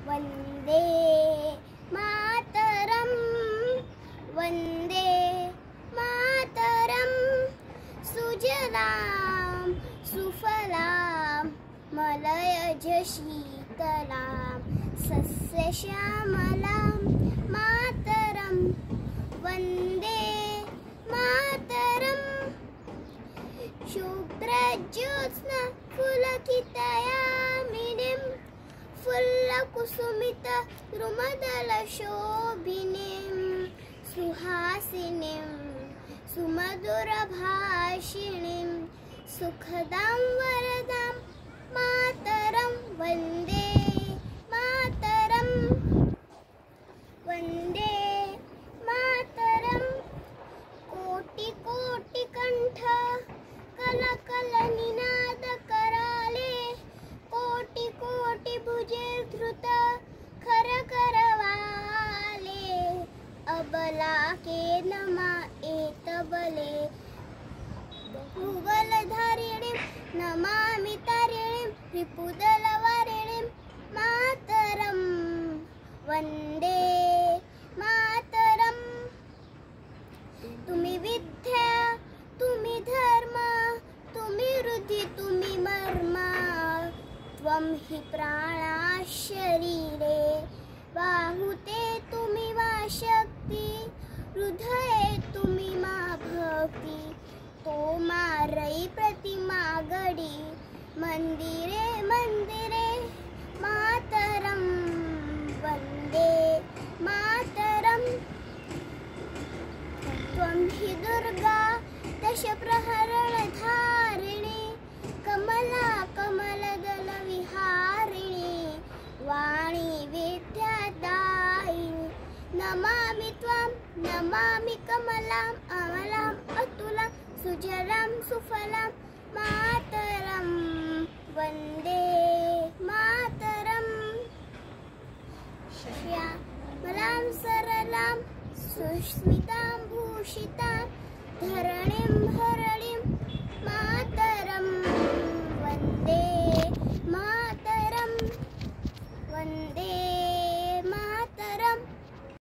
वन्दे मातरं वन्दे मातरं सुजलां सुफलां मलयज शीतलां सस्यश्यामलां मातरं वन्दे मातरं शुभ्रज्योत्स्ना पुलकितयामिनीं फुल्लकुसुमित द्रुमदलशोभिनीं सुहासिनीं सुमधुरभाषिणीं सुखदां वरदां मातरं वन्दे मातरं वन्दे मातरं कोटि कोटि कंठ कलकलनिनाद कराले कोटि कोटि भुजे धृत खर करवाले अबला के नमा एतबले भुवलधारिणीं नमामि तारिणीं रिपुदलवारिणीं मातरं वन्दे मातरं तुम्ही विद्या तुम्ही धर्म तुम्ही हृदि तुम्ही मर्म त्वं हि प्राणा शरीरे बाहुते तुम्ही मा शक्ति हृदये तुम्ही मा भक्ति तो मारई प्रतिमा गडी मंदिरे मंदिरे मातरं वन्दे मातरं त्वं हि दुर्गा दश प्रहरणधारिणी कमला कमलदल विहारिणी वाणी विद्यादायिनी नमामि त्वां नमामि कमलां अमलां अतुलां सुजलां सुफलां मातरं वन्दे मातरं श्यामलां सरलां सुस्मितां भूषितां धरणीं हरणीं